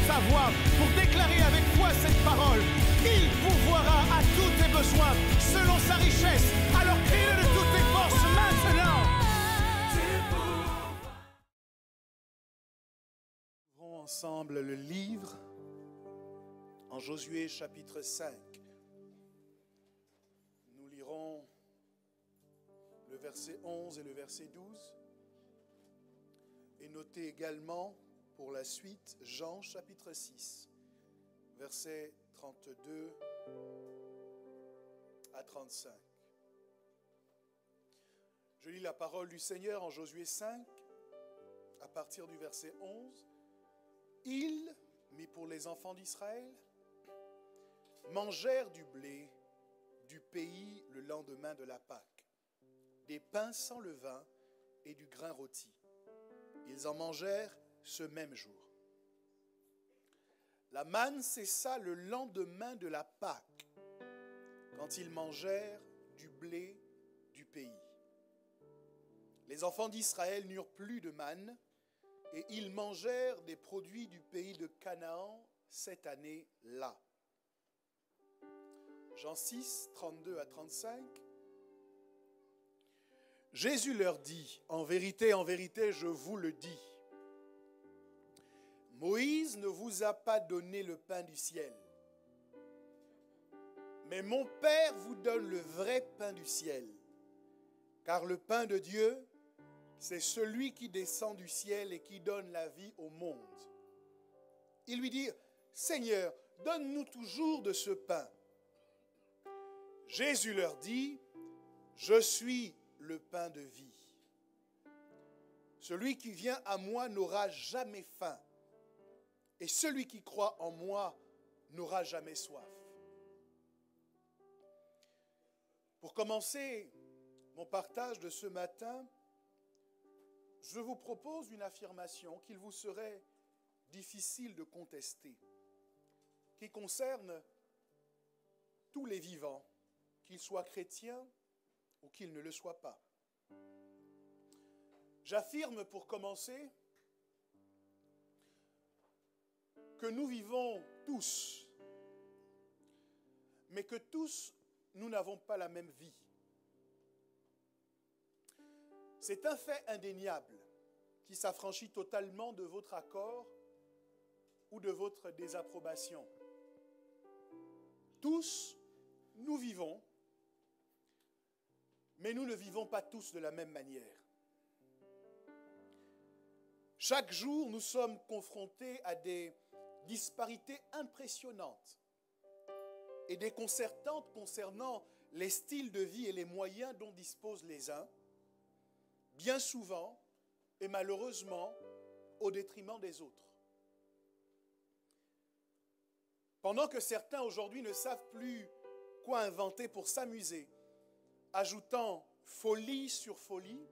sa voix pour déclarer avec foi cette parole. Il pourvoira à tous tes besoins selon sa richesse. Alors crie-le de toutes tes forces maintenant. Ouvrons ensemble le livre en Josué chapitre 5. Nous lirons le verset 11 et le verset 12. Et notez également pour la suite Jean chapitre 6, versets 32 à 35. Je lis la parole du Seigneur en Josué 5, à partir du verset 11. Ils, mis pour les enfants d'Israël, mangèrent du blé du pays le lendemain de la Pâque, des pains sans levain et du grain rôti. Ils en mangèrent ce même jour. La manne cessa le lendemain de la Pâque, quand ils mangèrent du blé du pays. Les enfants d'Israël n'eurent plus de manne, et ils mangèrent des produits du pays de Canaan cette année-là. Jean 6, 32 à 35. Jésus leur dit, en vérité, je vous le dis, Moïse ne vous a pas donné le pain du ciel, mais mon Père vous donne le vrai pain du ciel, car le pain de Dieu, c'est celui qui descend du ciel et qui donne la vie au monde. Il lui dit, Seigneur, donne-nous toujours de ce pain. Jésus leur dit, je suis le pain de vie. Celui qui vient à moi n'aura jamais faim, et celui qui croit en moi n'aura jamais soif. Pour commencer mon partage de ce matin, je vous propose une affirmation qu'il vous serait difficile de contester, qui concerne tous les vivants, qu'ils soient chrétiens ou qu'ils ne le soient pas. J'affirme pour commencer que nous vivons tous, mais que tous, nous n'avons pas la même vie. C'est un fait indéniable qui s'affranchit totalement de votre accord ou de votre désapprobation. Tous, nous vivons, mais nous ne vivons pas tous de la même manière. Chaque jour, nous sommes confrontés à des disparités impressionnantes et déconcertantes concernant les styles de vie et les moyens dont disposent les uns, bien souvent et malheureusement au détriment des autres. Pendant que certains aujourd'hui ne savent plus quoi inventer pour s'amuser, ajoutant folie sur folie,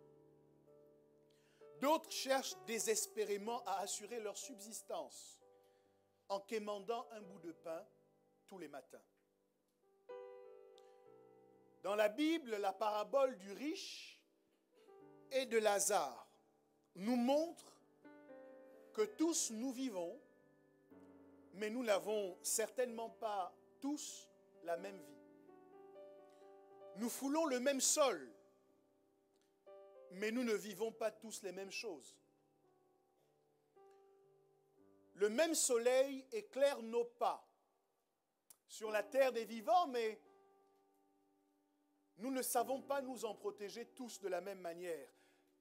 d'autres cherchent désespérément à assurer leur subsistance en quémandant un bout de pain tous les matins. Dans la Bible, la parabole du riche et de Lazare nous montre que tous nous vivons, mais nous n'avons certainement pas tous la même vie. Nous foulons le même sol, mais nous ne vivons pas tous les mêmes choses. Le même soleil éclaire nos pas sur la terre des vivants, mais nous ne savons pas nous en protéger tous de la même manière.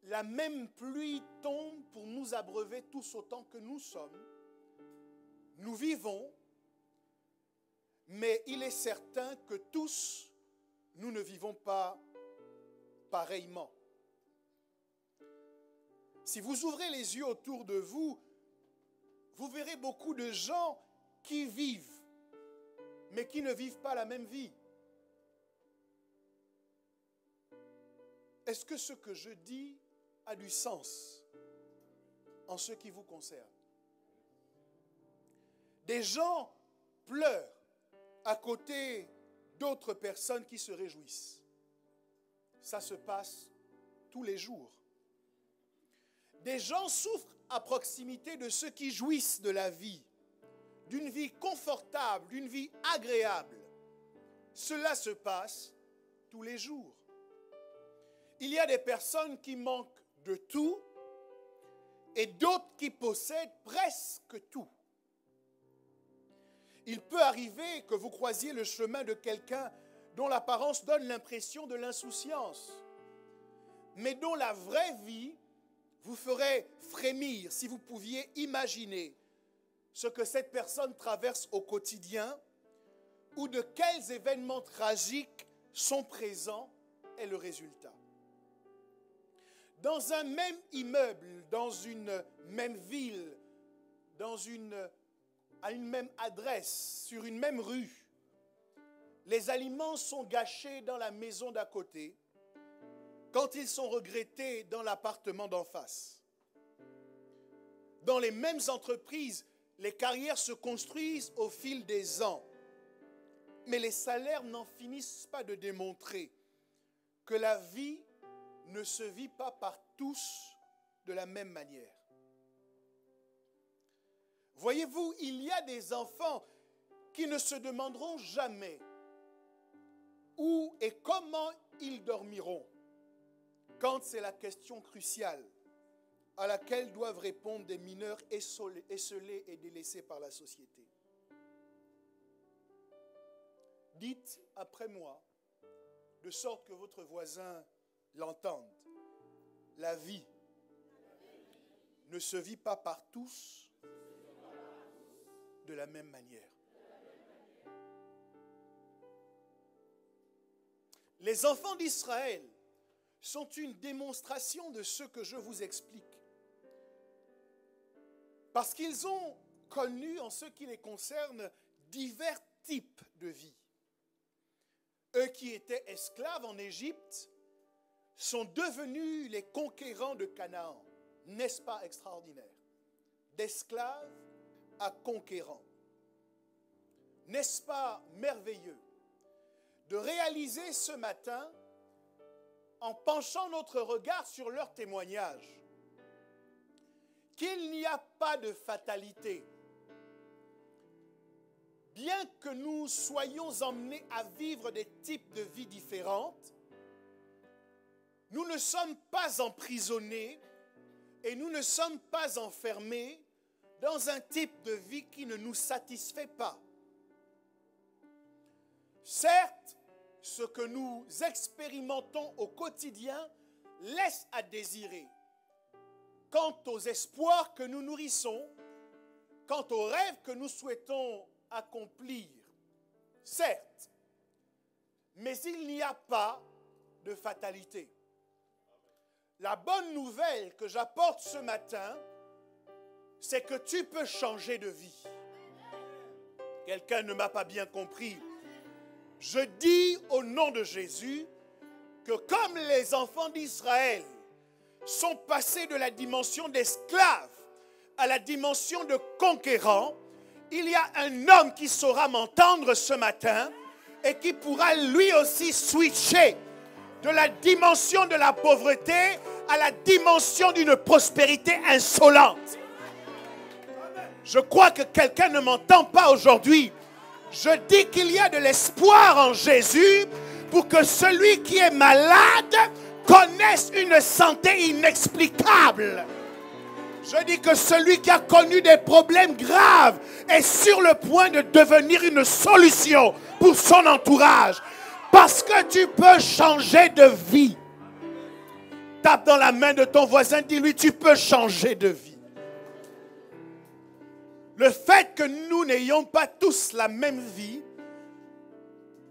La même pluie tombe pour nous abreuver tous autant que nous sommes. Nous vivons, mais il est certain que tous, nous ne vivons pas pareillement. Si vous ouvrez les yeux autour de vous, vous verrez beaucoup de gens qui vivent, mais qui ne vivent pas la même vie. Est-ce que ce que je dis a du sens en ce qui vous concerne? Des gens pleurent à côté d'autres personnes qui se réjouissent. Ça se passe tous les jours. Des gens souffrent à proximité de ceux qui jouissent de la vie d'une vie confortable, d'une vie agréable. Cela se passe tous les jours. Il y a des personnes qui manquent de tout et d'autres qui possèdent presque tout. Il peut arriver que vous croisiez le chemin de quelqu'un dont l'apparence donne l'impression de l'insouciance, mais dont la vraie vie vous ferait frémir si vous pouviez imaginer ce que cette personne traverse au quotidien ou de quels événements tragiques son présent est le résultat. Dans un même immeuble, dans une même ville, à une même adresse, sur une même rue, les aliments sont gâchés dans la maison d'à côté quand ils sont regrettés dans l'appartement d'en face. Dans les mêmes entreprises, les carrières se construisent au fil des ans, mais les salaires n'en finissent pas de démontrer que la vie ne se vit pas par tous de la même manière. Voyez-vous, il y a des enfants qui ne se demanderont jamais où et comment ils dormiront quand c'est la question cruciale à laquelle doivent répondre des mineurs esseulés et délaissés par la société. Dites après moi, de sorte que votre voisin l'entende. La vie ne se vit pas par tous de la même manière. Les enfants d'Israël sont une démonstration de ce que je vous explique. Parce qu'ils ont connu, en ce qui les concerne, divers types de vie. Eux qui étaient esclaves en Égypte sont devenus les conquérants de Canaan. N'est-ce pas extraordinaire? D'esclaves à conquérants. N'est-ce pas merveilleux de réaliser ce matin, en penchant notre regard sur leur témoignage, qu'il n'y a pas de fatalité. Bien que nous soyons emmenés à vivre des types de vie différentes, nous ne sommes pas emprisonnés et nous ne sommes pas enfermés dans un type de vie qui ne nous satisfait pas. Certes, ce que nous expérimentons au quotidien laisse à désirer. Quant aux espoirs que nous nourrissons, quant aux rêves que nous souhaitons accomplir, certes, mais il n'y a pas de fatalité. La bonne nouvelle que j'apporte ce matin, c'est que tu peux changer de vie. Quelqu'un ne m'a pas bien compris. Je dis au nom de Jésus que comme les enfants d'Israël sont passés de la dimension d'esclaves à la dimension de conquérants, il y a un homme qui saura m'entendre ce matin et qui pourra lui aussi switcher de la dimension de la pauvreté à la dimension d'une prospérité insolente. Je crois que quelqu'un ne m'entend pas aujourd'hui. Je dis qu'il y a de l'espoir en Jésus pour que celui qui est malade connaisse une santé inexplicable. Je dis que celui qui a connu des problèmes graves est sur le point de devenir une solution pour son entourage. Parce que tu peux changer de vie. Tape dans la main de ton voisin, dis-lui, tu peux changer de vie. Le fait que nous n'ayons pas tous la même vie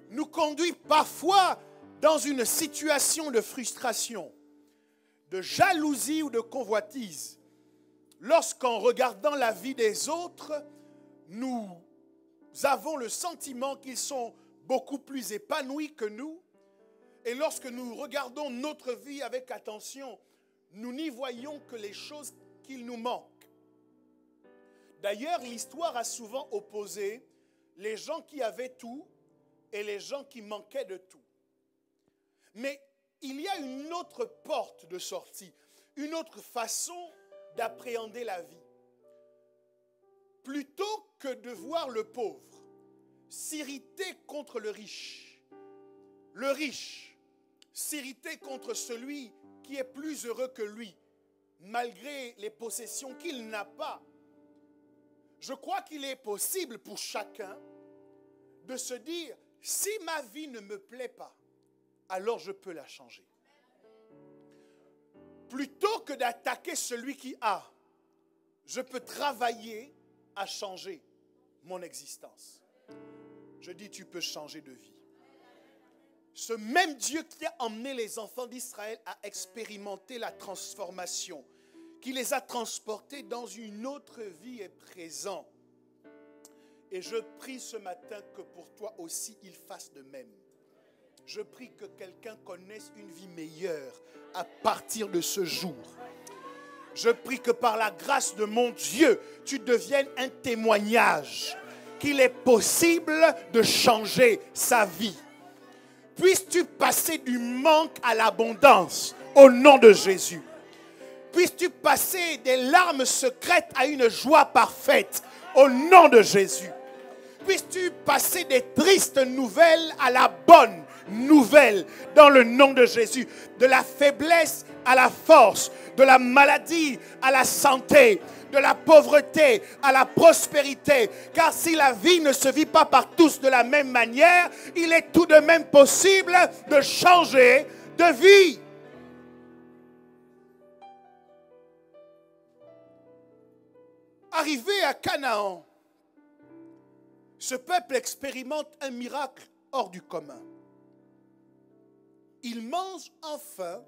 nous conduit parfois dans une situation de frustration, de jalousie ou de convoitise. Lorsqu'en regardant la vie des autres, nous avons le sentiment qu'ils sont beaucoup plus épanouis que nous. Et lorsque nous regardons notre vie avec attention, nous n'y voyons que les choses qu'il nous manque. D'ailleurs, l'histoire a souvent opposé les gens qui avaient tout et les gens qui manquaient de tout. Mais il y a une autre porte de sortie, une autre façon d'appréhender la vie. Plutôt que que de voir le pauvre s'irriter contre le riche s'irriter contre celui qui est plus heureux que lui, malgré les possessions qu'il n'a pas. Je crois qu'il est possible pour chacun de se dire, si ma vie ne me plaît pas, alors je peux la changer. Plutôt que d'attaquer celui qui a, je peux travailler à changer mon existence. Je dis, tu peux changer de vie. Ce même Dieu qui a emmené les enfants d'Israël à expérimenter la transformation, qui les a transportés dans une autre vie est présent. Et je prie ce matin que pour toi aussi, il fasse de même. Je prie que quelqu'un connaisse une vie meilleure à partir de ce jour. Je prie que par la grâce de mon Dieu, tu deviennes un témoignage qu'il est possible de changer sa vie. Puisses-tu passer du manque à l'abondance au nom de Jésus. Puisses-tu passer des larmes secrètes à une joie parfaite au nom de Jésus. Puisses-tu passer des tristes nouvelles à la bonne nouvelle dans le nom de Jésus. De la faiblesse à la force, de la maladie à la santé, de la pauvreté à la prospérité. Car si la vie ne se vit pas par tous de la même manière, il est tout de même possible de changer de vie. Arrivé à Canaan, ce peuple expérimente un miracle hors du commun. Ils mangent enfin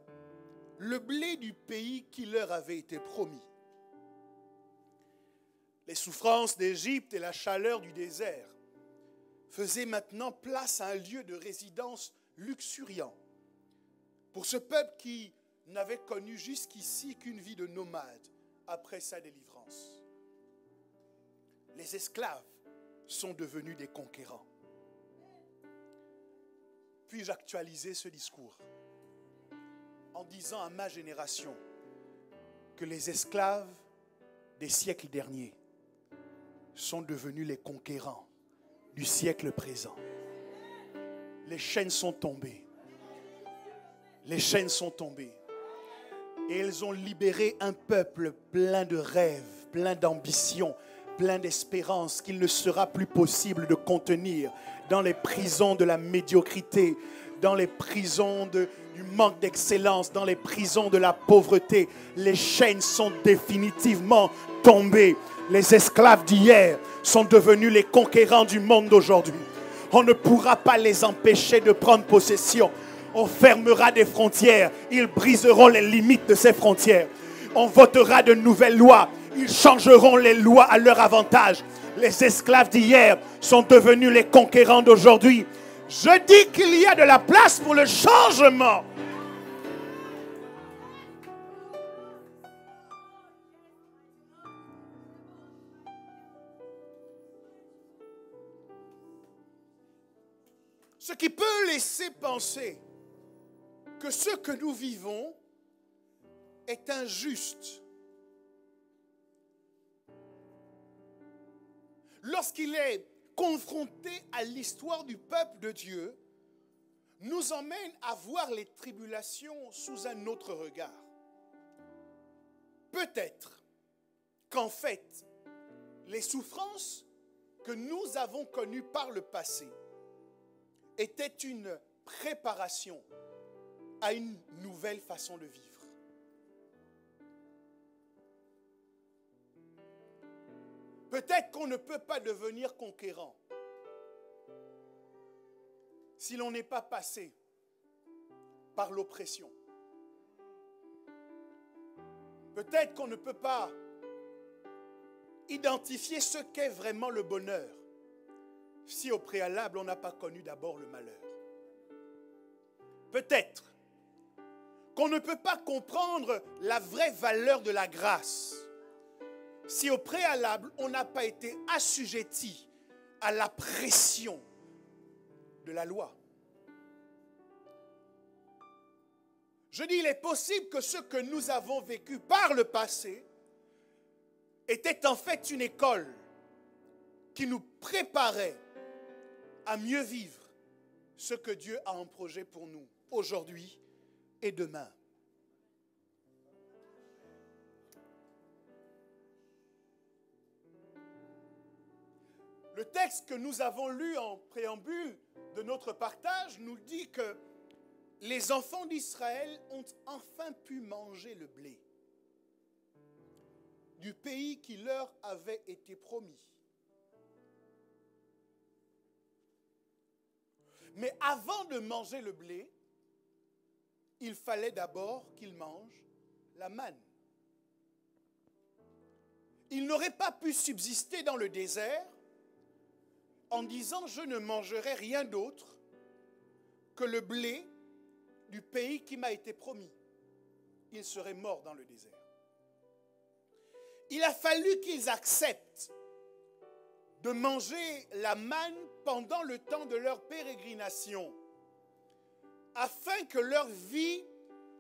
le blé du pays qui leur avait été promis. Les souffrances d'Égypte et la chaleur du désert faisaient maintenant place à un lieu de résidence luxuriant pour ce peuple qui n'avait connu jusqu'ici qu'une vie de nomade après sa délivrance. Les esclaves sont devenus des conquérants. Puis-je actualiser ce discours en disant à ma génération que les esclaves des siècles derniers sont devenus les conquérants du siècle présent. Les chaînes sont tombées. Les chaînes sont tombées. Et elles ont libéré un peuple plein de rêves, plein d'ambition, plein d'espérance qu'il ne sera plus possible de contenir dans les prisons de la médiocrité, dans les prisons du manque d'excellence, dans les prisons de la pauvreté. Les chaînes sont définitivement tombées. Les esclaves d'hier sont devenus les conquérants du monde d'aujourd'hui. On ne pourra pas les empêcher de prendre possession. On fermera des frontières. Ils briseront les limites de ces frontières. On votera de nouvelles lois. Ils changeront les lois à leur avantage. Les esclaves d'hier sont devenus les conquérants d'aujourd'hui. Je dis qu'il y a de la place pour le changement. Ce qui peut laisser penser que ce que nous vivons est injuste. Lorsqu'il est confronté à l'histoire du peuple de Dieu, nous emmène à voir les tribulations sous un autre regard. Peut-être qu'en fait, les souffrances que nous avons connues par le passé étaient une préparation à une nouvelle façon de vivre. Peut-être qu'on ne peut pas devenir conquérant si l'on n'est pas passé par l'oppression. Peut-être qu'on ne peut pas identifier ce qu'est vraiment le bonheur si au préalable on n'a pas connu d'abord le malheur. Peut-être qu'on ne peut pas comprendre la vraie valeur de la grâce si au préalable, on n'a pas été assujetti à la pression de la loi. Je dis, il est possible que ce que nous avons vécu par le passé était en fait une école qui nous préparait à mieux vivre ce que Dieu a en projet pour nous aujourd'hui et demain. Le texte que nous avons lu en préambule de notre partage nous dit que les enfants d'Israël ont enfin pu manger le blé du pays qui leur avait été promis. Mais avant de manger le blé, il fallait d'abord qu'ils mangent la manne. Ils n'auraient pas pu subsister dans le désert en disant « Je ne mangerai rien d'autre que le blé du pays qui m'a été promis. » Ils seraient morts dans le désert. Il a fallu qu'ils acceptent de manger la manne pendant le temps de leur pérégrination, afin que leur vie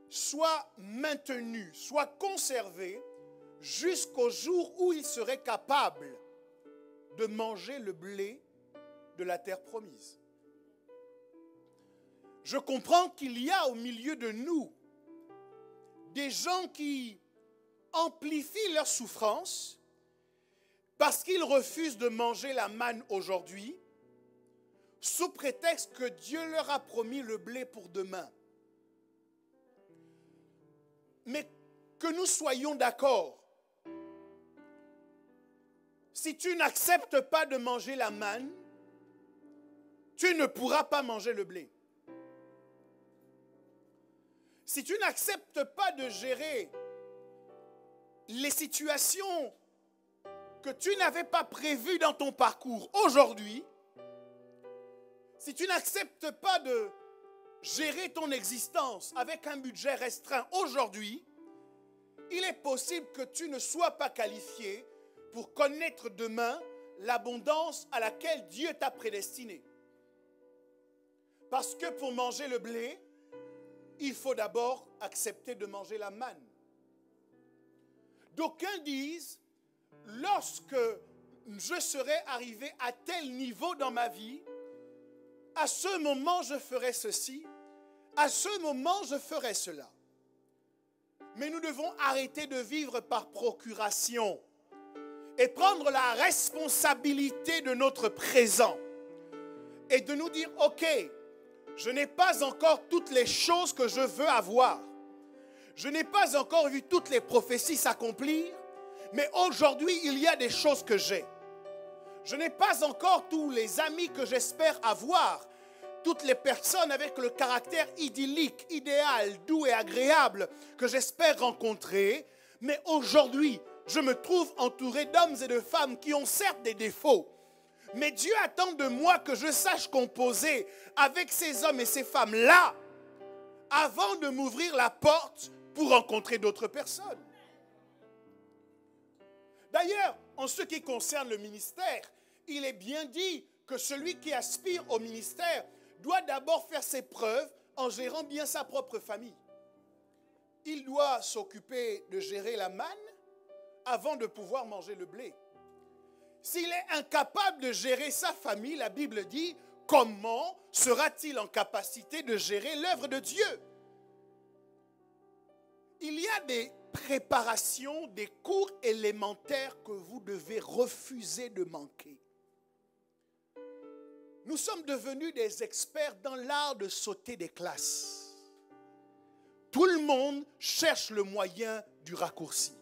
soit maintenue, soit conservée jusqu'au jour où ils seraient capables de manger le blé de la terre promise. Je comprends qu'il y a au milieu de nous des gens qui amplifient leur souffrance parce qu'ils refusent de manger la manne aujourd'hui sous prétexte que Dieu leur a promis le blé pour demain. Mais que nous soyons d'accord, si tu n'acceptes pas de manger la manne, tu ne pourras pas manger le blé. Si tu n'acceptes pas de gérer les situations que tu n'avais pas prévues dans ton parcours aujourd'hui, si tu n'acceptes pas de gérer ton existence avec un budget restreint aujourd'hui, il est possible que tu ne sois pas qualifié pour connaître demain l'abondance à laquelle Dieu t'a prédestiné. Parce que pour manger le blé, il faut d'abord accepter de manger la manne. D'aucuns disent, lorsque je serai arrivé à tel niveau dans ma vie, à ce moment je ferai ceci, à ce moment je ferai cela. Mais nous devons arrêter de vivre par procuration et prendre la responsabilité de notre présent et de nous dire, ok, je n'ai pas encore toutes les choses que je veux avoir. Je n'ai pas encore vu toutes les prophéties s'accomplir, mais aujourd'hui, il y a des choses que j'ai. Je n'ai pas encore tous les amis que j'espère avoir, toutes les personnes avec le caractère idyllique, idéal, doux et agréable que j'espère rencontrer, mais aujourd'hui, je me trouve entouré d'hommes et de femmes qui ont certes des défauts, mais Dieu attend de moi que je sache composer avec ces hommes et ces femmes-là avant de m'ouvrir la porte pour rencontrer d'autres personnes. D'ailleurs, en ce qui concerne le ministère, il est bien dit que celui qui aspire au ministère doit d'abord faire ses preuves en gérant bien sa propre famille. Il doit s'occuper de gérer la manne avant de pouvoir manger le blé. S'il est incapable de gérer sa famille, la Bible dit, comment sera-t-il en capacité de gérer l'œuvre de Dieu? Il y a des préparations, des cours élémentaires que vous devez refuser de manquer. Nous sommes devenus des experts dans l'art de sauter des classes. Tout le monde cherche le moyen du raccourci.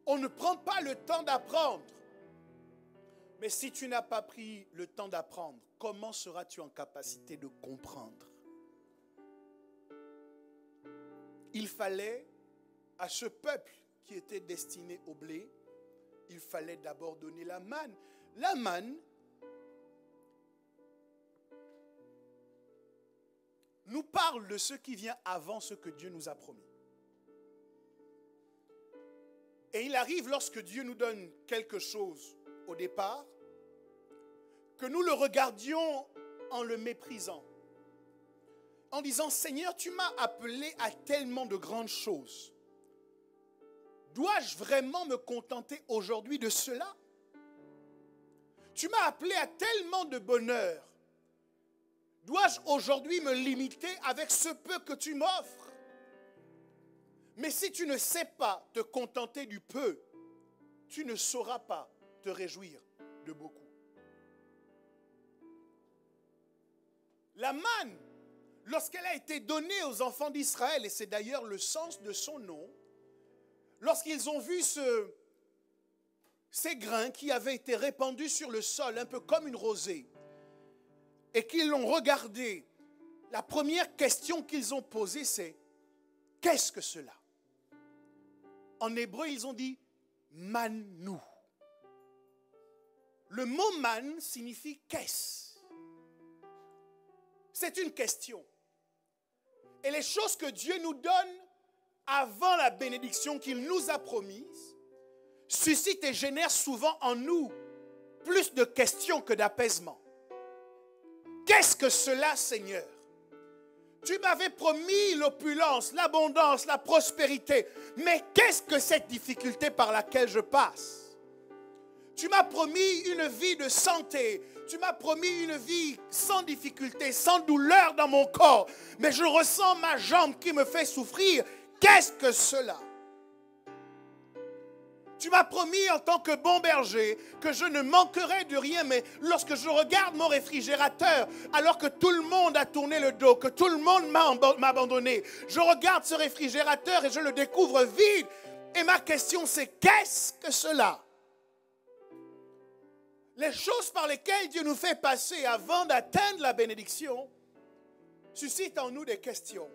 On ne prend pas le temps d'apprendre. Mais si tu n'as pas pris le temps d'apprendre, comment seras-tu en capacité de comprendre? Il fallait, à ce peuple qui était destiné au blé, il fallait d'abord donner la manne. La manne nous parle de ce qui vient avant ce que Dieu nous a promis. Et il arrive lorsque Dieu nous donne quelque chose au départ, que nous le regardions en le méprisant, en disant, Seigneur, tu m'as appelé à tellement de grandes choses. Dois-je vraiment me contenter aujourd'hui de cela? Tu m'as appelé à tellement de bonheur. Dois-je aujourd'hui me limiter avec ce peu que tu m'offres? Mais si tu ne sais pas te contenter du peu, tu ne sauras pas te réjouir de beaucoup. La manne, lorsqu'elle a été donnée aux enfants d'Israël, et c'est d'ailleurs le sens de son nom, lorsqu'ils ont vu ces grains qui avaient été répandus sur le sol, un peu comme une rosée, et qu'ils l'ont regardé, la première question qu'ils ont posée, c'est « Qu'est-ce que cela ?» En hébreu, ils ont dit « manou ». Le mot « man » signifie « qu'est-ce ». C'est une question. Et les choses que Dieu nous donne avant la bénédiction qu'il nous a promise suscitent et génèrent souvent en nous plus de questions que d'apaisement. Qu'est-ce que cela, Seigneur? Tu m'avais promis l'opulence, l'abondance, la prospérité. Mais qu'est-ce que cette difficulté par laquelle je passe? Tu m'as promis une vie de santé. Tu m'as promis une vie sans difficulté, sans douleur dans mon corps. Mais je ressens ma jambe qui me fait souffrir. Qu'est-ce que cela? Tu m'as promis en tant que bon berger que je ne manquerai de rien, mais lorsque je regarde mon réfrigérateur, alors que tout le monde a tourné le dos, que tout le monde m'a abandonné, je regarde ce réfrigérateur et je le découvre vide. Et ma question c'est, qu'est-ce que cela? Les choses par lesquelles Dieu nous fait passer avant d'atteindre la bénédiction suscitent en nous des questions.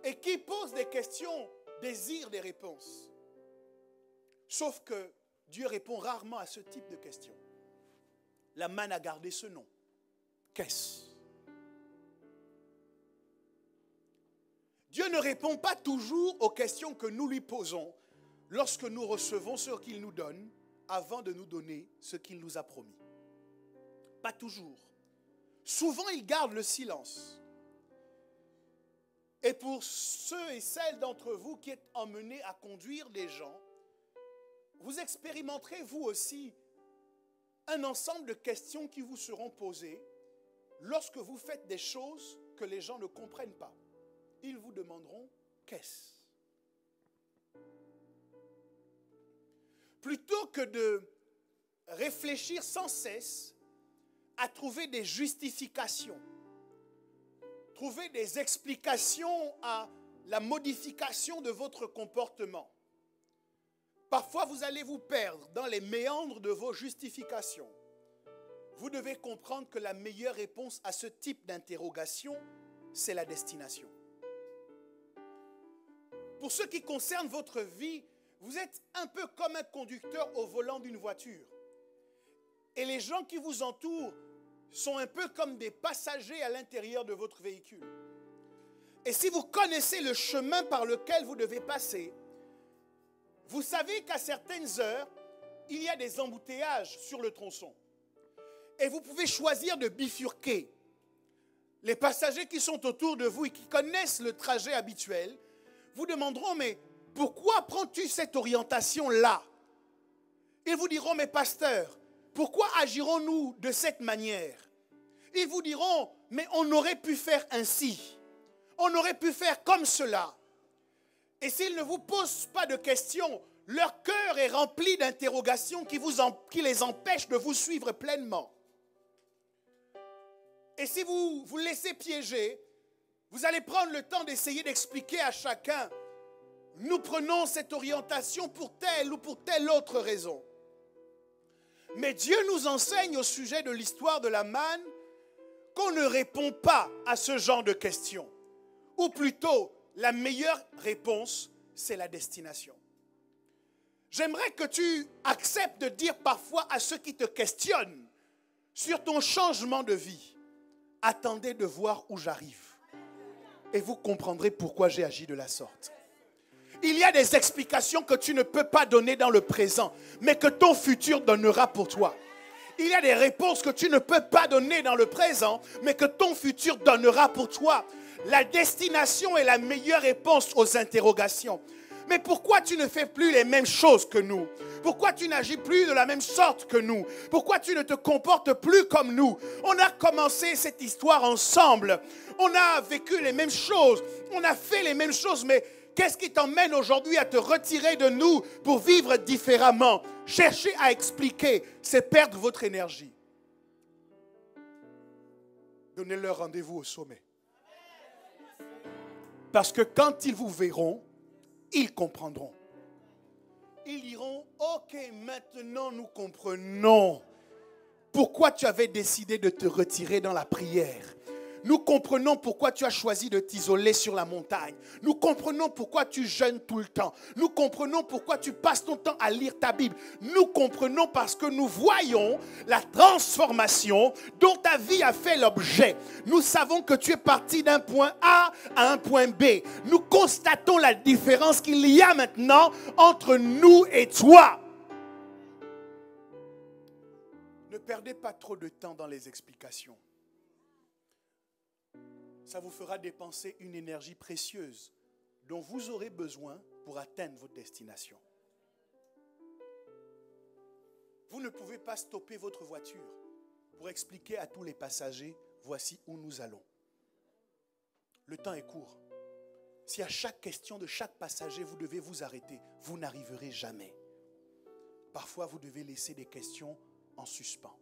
Et qui pose des questions désire des réponses. Sauf que Dieu répond rarement à ce type de questions. La manne a gardé ce nom. Qu'est-ce? Dieu ne répond pas toujours aux questions que nous lui posons lorsque nous recevons ce qu'il nous donne avant de nous donner ce qu'il nous a promis. Pas toujours. Souvent, il garde le silence. Et pour ceux et celles d'entre vous qui êtes emmenés à conduire des gens, vous expérimenterez vous aussi un ensemble de questions qui vous seront posées lorsque vous faites des choses que les gens ne comprennent pas. Ils vous demanderont « qu'est-ce ?» Plutôt que de réfléchir sans cesse à trouver des justifications, trouver des explications à la modification de votre comportement. Parfois, vous allez vous perdre dans les méandres de vos justifications. Vous devez comprendre que la meilleure réponse à ce type d'interrogation, c'est la destination. Pour ce qui concerne votre vie, vous êtes un peu comme un conducteur au volant d'une voiture. Et les gens qui vous entourent sont un peu comme des passagers à l'intérieur de votre véhicule. Et si vous connaissez le chemin par lequel vous devez passer, vous savez qu'à certaines heures, il y a des embouteillages sur le tronçon. Et vous pouvez choisir de bifurquer. Les passagers qui sont autour de vous et qui connaissent le trajet habituel vous demanderont, mais pourquoi prends-tu cette orientation-là? Ils vous diront, mais pasteur, pourquoi agirons-nous de cette manière? Ils vous diront, mais on aurait pu faire ainsi. On aurait pu faire comme cela. Et s'ils ne vous posent pas de questions, leur cœur est rempli d'interrogations qui les empêchent de vous suivre pleinement. Et si vous vous laissez piéger, vous allez prendre le temps d'essayer d'expliquer à chacun, nous prenons cette orientation pour telle ou pour telle autre raison. Mais Dieu nous enseigne au sujet de l'histoire de la manne qu'on ne répond pas à ce genre de questions. Ou plutôt, la meilleure réponse, c'est la destination. J'aimerais que tu acceptes de dire parfois à ceux qui te questionnent sur ton changement de vie, attendez de voir où j'arrive. Et vous comprendrez pourquoi j'ai agi de la sorte. Il y a des explications que tu ne peux pas donner dans le présent, mais que ton futur donnera pour toi. Il y a des réponses que tu ne peux pas donner dans le présent, mais que ton futur donnera pour toi. La destination est la meilleure réponse aux interrogations. Mais pourquoi tu ne fais plus les mêmes choses que nous? Pourquoi tu n'agis plus de la même sorte que nous? Pourquoi tu ne te comportes plus comme nous? On a commencé cette histoire ensemble. On a vécu les mêmes choses. On a fait les mêmes choses. Mais qu'est-ce qui t'emmène aujourd'hui à te retirer de nous pour vivre différemment? Chercher à expliquer, c'est perdre votre énergie. Donnez-leur rendez-vous au sommet. Parce que quand ils vous verront, ils comprendront. Ils diront, ok, maintenant nous comprenons pourquoi tu avais décidé de te retirer dans la prière. Nous comprenons pourquoi tu as choisi de t'isoler sur la montagne. Nous comprenons pourquoi tu jeûnes tout le temps. Nous comprenons pourquoi tu passes ton temps à lire ta Bible. Nous comprenons parce que nous voyons la transformation dont ta vie a fait l'objet. Nous savons que tu es parti d'un point A à un point B. Nous constatons la différence qu'il y a maintenant entre nous et toi. Ne perdez pas trop de temps dans les explications. Ça vous fera dépenser une énergie précieuse dont vous aurez besoin pour atteindre votre destination. Vous ne pouvez pas stopper votre voiture pour expliquer à tous les passagers, voici où nous allons. Le temps est court. Si à chaque question de chaque passager, vous devez vous arrêter, vous n'arriverez jamais. Parfois, vous devez laisser des questions en suspens.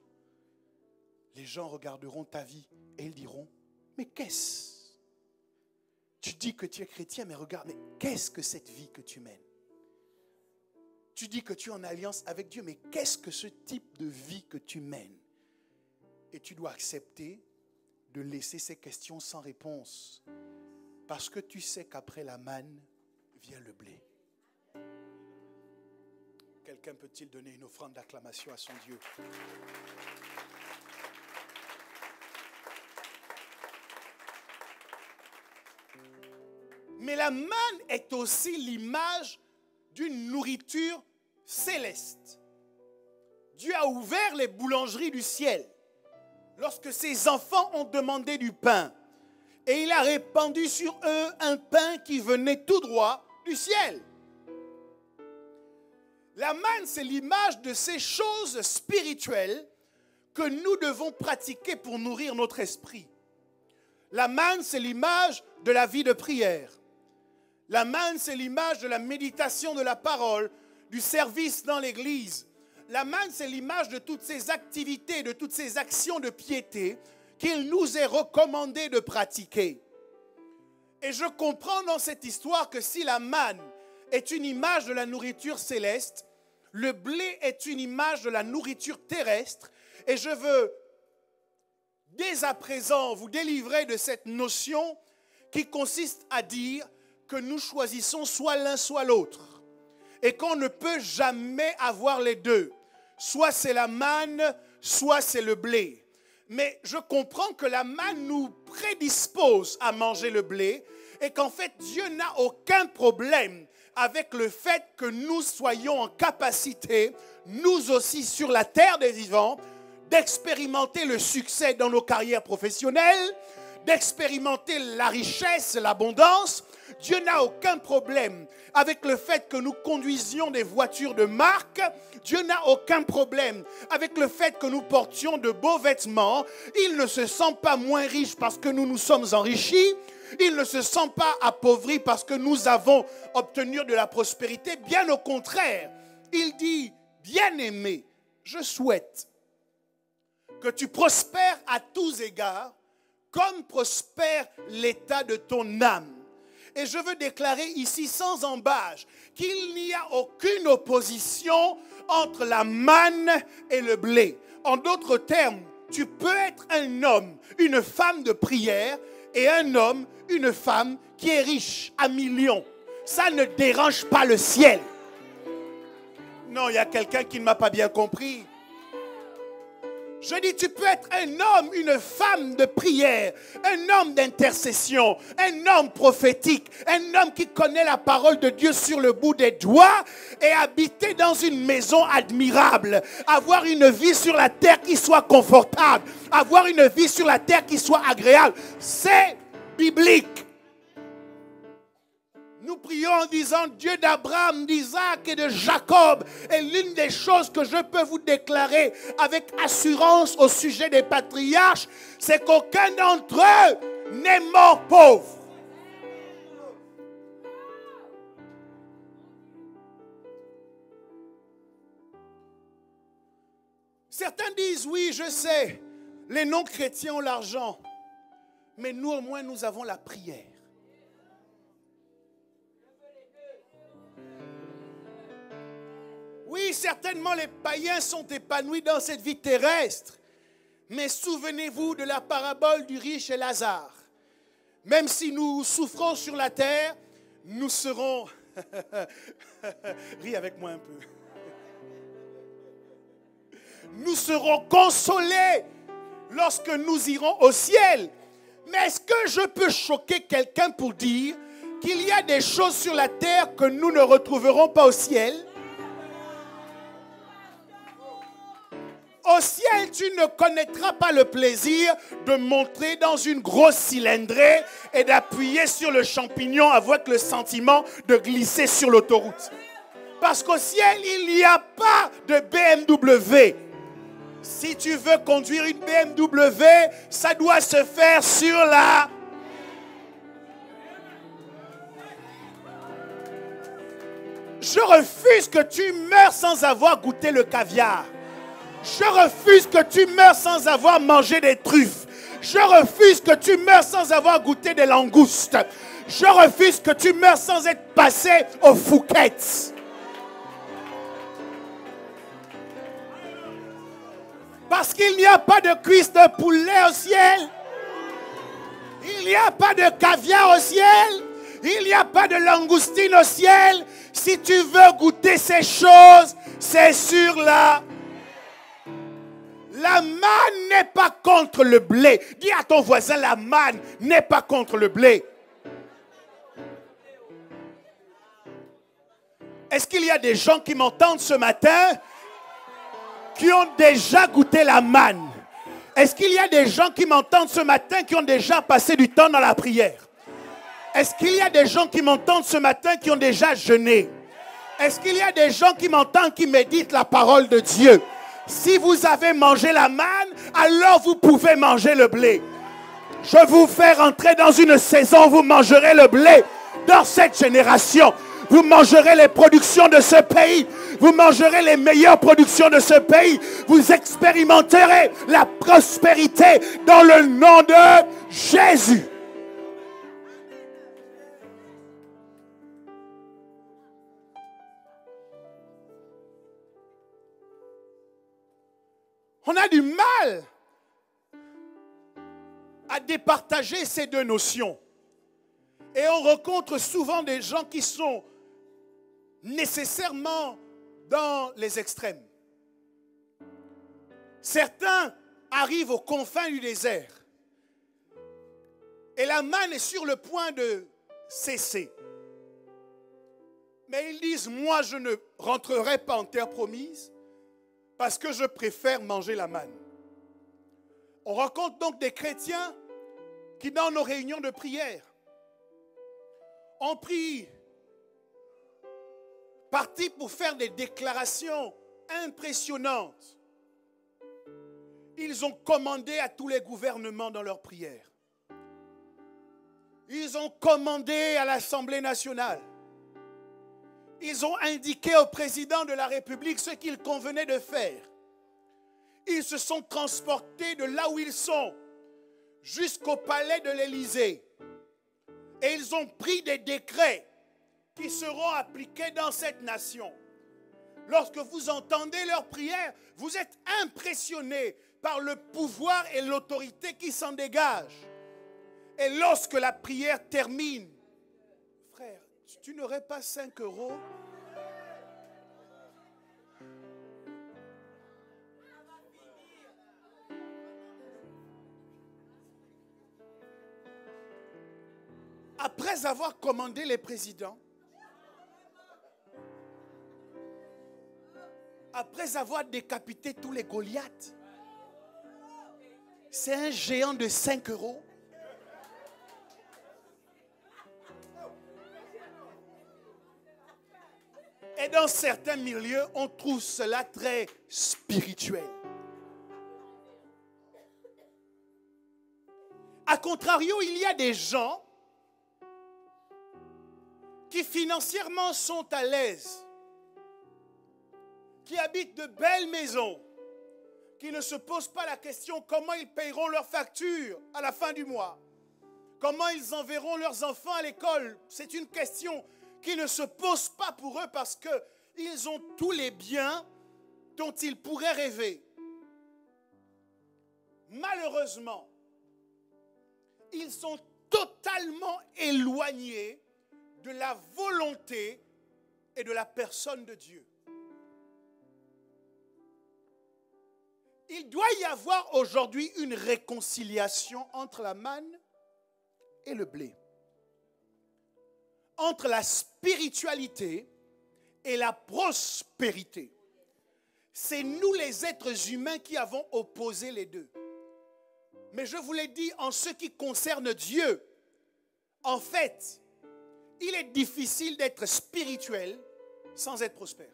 Les gens regarderont ta vie et ils diront, mais qu'est-ce? Tu dis que tu es chrétien, mais regarde, mais qu'est-ce que cette vie que tu mènes? Tu dis que tu es en alliance avec Dieu, mais qu'est-ce que ce type de vie que tu mènes? Et tu dois accepter de laisser ces questions sans réponse. Parce que tu sais qu'après la manne vient le blé. Quelqu'un peut-il donner une offrande d'acclamation à son Dieu? Mais la manne est aussi l'image d'une nourriture céleste. Dieu a ouvert les boulangeries du ciel lorsque ses enfants ont demandé du pain. Et il a répandu sur eux un pain qui venait tout droit du ciel. La manne, c'est l'image de ces choses spirituelles que nous devons pratiquer pour nourrir notre esprit. La manne, c'est l'image de la vie de prière. La manne, c'est l'image de la méditation de la parole, du service dans l'église. La manne, c'est l'image de toutes ces activités, de toutes ces actions de piété qu'il nous est recommandé de pratiquer. Et je comprends dans cette histoire que si la manne est une image de la nourriture céleste, le blé est une image de la nourriture terrestre. Et je veux dès à présent vous délivrer de cette notion qui consiste à dire que nous choisissons soit l'un soit l'autre et qu'on ne peut jamais avoir les deux. Soit c'est la manne, soit c'est le blé. Mais je comprends que la manne nous prédispose à manger le blé et qu'en fait Dieu n'a aucun problème avec le fait que nous soyons en capacité, nous aussi sur la terre des vivants, d'expérimenter le succès dans nos carrières professionnelles, d'expérimenter la richesse, l'abondance. Dieu n'a aucun problème avec le fait que nous conduisions des voitures de marque. Dieu n'a aucun problème avec le fait que nous portions de beaux vêtements. Il ne se sent pas moins riche parce que nous nous sommes enrichis. Il ne se sent pas appauvri parce que nous avons obtenu de la prospérité. Bien au contraire, il dit, bien-aimé, je souhaite que tu prospères à tous égards comme prospère l'état de ton âme. Et je veux déclarer ici sans embâche qu'il n'y a aucune opposition entre la manne et le blé. En d'autres termes, tu peux être un homme, une femme de prière et un homme, une femme qui est riche à millions. Ça ne dérange pas le ciel. Non, il y a quelqu'un qui ne m'a pas bien compris. Je dis, tu peux être un homme, une femme de prière, un homme d'intercession, un homme prophétique, un homme qui connaît la parole de Dieu sur le bout des doigts et habiter dans une maison admirable, avoir une vie sur la terre qui soit confortable, avoir une vie sur la terre qui soit agréable. C'est biblique. Nous prions en disant Dieu d'Abraham, d'Isaac et de Jacob. Et l'une des choses que je peux vous déclarer avec assurance au sujet des patriarches, c'est qu'aucun d'entre eux n'est mort pauvre. Certains disent, oui, je sais, les non-chrétiens ont l'argent. Mais nous, au moins, nous avons la prière. Oui, certainement, les païens sont épanouis dans cette vie terrestre. Mais souvenez-vous de la parabole du riche et Lazare. Même si nous souffrons sur la terre, nous serons... Ris avec moi un peu. Nous serons consolés lorsque nous irons au ciel. Mais est-ce que je peux choquer quelqu'un pour dire qu'il y a des choses sur la terre que nous ne retrouverons pas au ciel? Au ciel, tu ne connaîtras pas le plaisir de monter dans une grosse cylindrée et d'appuyer sur le champignon avec le sentiment de glisser sur l'autoroute. Parce qu'au ciel, il n'y a pas de BMW. Si tu veux conduire une BMW, ça doit se faire sur la... Je refuse que tu meurs sans avoir goûté le caviar. Je refuse que tu meurs sans avoir mangé des truffes. Je refuse que tu meurs sans avoir goûté des langoustes. Je refuse que tu meurs sans être passé aux Fouquettes. Parce qu'il n'y a pas de cuisse de poulet au ciel. Il n'y a pas de caviar au ciel. Il n'y a pas de langoustine au ciel. Si tu veux goûter ces choses, c'est sur la... La manne n'est pas contre le blé. Dis à ton voisin, la manne n'est pas contre le blé. Est-ce qu'il y a des gens qui m'entendent ce matin qui ont déjà goûté la manne? Est-ce qu'il y a des gens qui m'entendent ce matin qui ont déjà passé du temps dans la prière? Est-ce qu'il y a des gens qui m'entendent ce matin qui ont déjà jeûné? Est-ce qu'il y a des gens qui m'entendent qui méditent la parole de Dieu? Si vous avez mangé la manne, alors vous pouvez manger le blé. Je vous fais rentrer dans une saison où vous mangerez le blé. Dans cette génération, vous mangerez les productions de ce pays. Vous mangerez les meilleures productions de ce pays. Vous expérimenterez la prospérité dans le nom de Jésus. On a du mal à départager ces deux notions. Et on rencontre souvent des gens qui sont nécessairement dans les extrêmes. Certains arrivent aux confins du désert. Et la manne est sur le point de cesser. Mais ils disent, moi je ne rentrerai pas en terre promise. Parce que je préfère manger la manne. On rencontre donc des chrétiens qui, dans nos réunions de prière, ont pris parti pour faire des déclarations impressionnantes. Ils ont commandé à tous les gouvernements dans leurs prières. Ils ont commandé à l'Assemblée nationale. Ils ont indiqué au président de la République ce qu'il convenait de faire. Ils se sont transportés de là où ils sont jusqu'au palais de l'Élysée. Et ils ont pris des décrets qui seront appliqués dans cette nation. Lorsque vous entendez leurs prières, vous êtes impressionnés par le pouvoir et l'autorité qui s'en dégagent. Et lorsque la prière termine, frère, tu n'aurais pas 5 €? Après avoir commandé les présidents, après avoir décapité tous les Goliaths, c'est un géant de 5 €. Et dans certains milieux, on trouve cela très spirituel. A contrario, il y a des gens qui financièrement sont à l'aise, qui habitent de belles maisons, qui ne se posent pas la question comment ils paieront leurs factures à la fin du mois, comment ils enverront leurs enfants à l'école. C'est une question qui ne se pose pas pour eux parce qu'ils ont tous les biens dont ils pourraient rêver. Malheureusement, ils sont totalement éloignés de la volonté et de la personne de Dieu. Il doit y avoir aujourd'hui une réconciliation entre la manne et le blé, entre la spiritualité et la prospérité. C'est nous les êtres humains qui avons opposé les deux. Mais je vous l'ai dit, en ce qui concerne Dieu, en fait, il est difficile d'être spirituel sans être prospère.